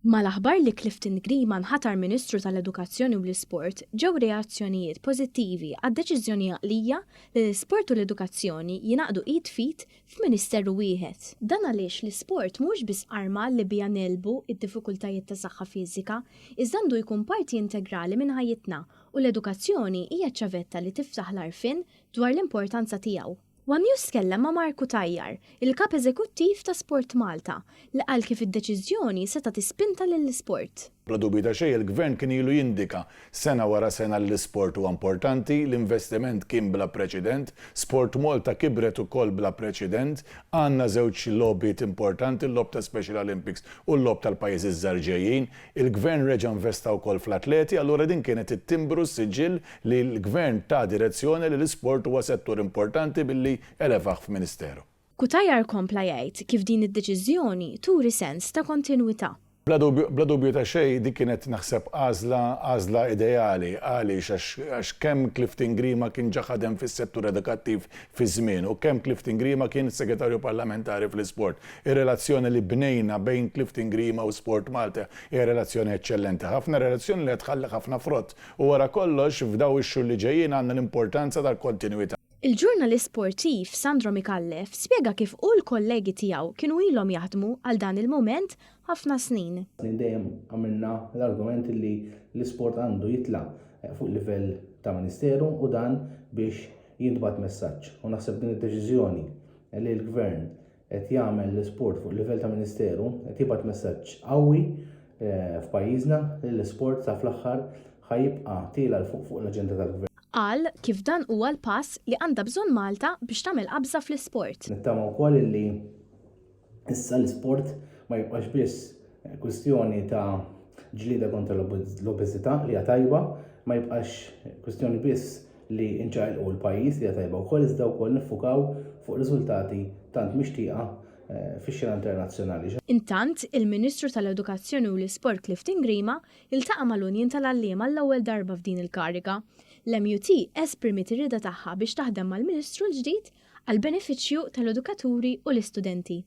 Mal-aħbar li Clifton Grima nħatar Ministru tal-Edukazzjoni u l-Isport ġew reazzjonijiet pożittivi għad-deċiżjoni għaqlija li l-isport u l-edukazzjoni jingħaqdu id fit f'Ministeru wieħed. Dan għaliex l-isport mhux biss arma li bija nelbu id-diffikultajiet ta' saħħa fiżika, iżda għandu jkun parti integrali minn ħajjitna u l-edukazzjoni hija ċ-ċavetta li tiftaħ l-għarfien dwar l-importanza tiegħu. One News tkellem ma' Mark Cutajar, il-Kap eżekuttiv ta' SportMalta, li qal kif id-deċiżjoni seta' tispinta lill-isport. Bla dubju ta' xejn il-Gvern kien ilu jindika sena wara sena l-isport huwa importanti, l-investiment kien bla preċedent, SportMalta kibret ukoll bla preċedent, għandna żewġ logħbiet importanti, l-lob ta' Special Olympics u l-lob tal-pajjiżi żgħar ġejjin. Il-Gvern reġa' investa wkoll fl-atleti, allura din kienet ittimbru s-siġġill li l-Gvern ta' direzzjoni li l-isport huwa settur importanti billi elevaħ f'Ministeru. Cutajar kompla jgħid kif din id-deċiżjoni turi sens ta' kontinwità. Bla dubju ta' xejn dik kienet naħseb għażla ideali għaliex għax kemm Clifton Grima kien ġa ħadem fis-settur edukattiv fi żmien u kemm Clifton Grima kien segretarju parlamentari fl-isport. Ir-relazzjoni li bnejna bejn Clifton Grima u SportMalta hija relazzjoni eċċellenti. Ħafna relazzjoni li tħalli ħafna frott u wara kollox f'daw ix-xhur li ġejjin għandna l-importanza tal-kontinwità. Il-ġurnalist sportiv Sandro Mikallef spjega kif u l-kollegi tiegħu kienu ilhom jaħdmu għal dan il-moment ħafna snin. Dejjem għamilna l-argument li l-isport għandu jitla' fuq livell ta' Ministeru u dan biex jintbagħat messaġġ. U naħseb din id-deċiżjoni li l-Gvern qed jagħmel l-isport fuq livell ta' Ministeru qed jibgħat messaġġ qawwi f'pajjiżna li l-isport sa fl-aħħar ħajibqa' tiela fuq l-aġenda tal-Gvern. Qal kif dan huwa l-pass li għandha bżonn Malta biex tagħmel qabża fl-isport. Nittama wkoll li issa l-isport ma jibqax biss kwistjoni ta' ġlieda kontra l-obeżità li hija tajba, ma jibqax kwistjoni biss li nċaqilqu l-pajjiż li hija tajba wkoll iżda wkoll niffukaw fuq riżultati tant mixtieqa fix-xena internazzjonali. Intant, il-Ministru tal-Edukazzjoni u l-Isport Clifton Grima iltaqa' mal-Unjin tal-Għalliema l-ewwel darba f'din il-kariga. L-MUT esprimiet ir-rieda tagħha biex taħdem mal-Ministru l-ġdid għall benefiċċju tal-edukaturi u l-istudenti.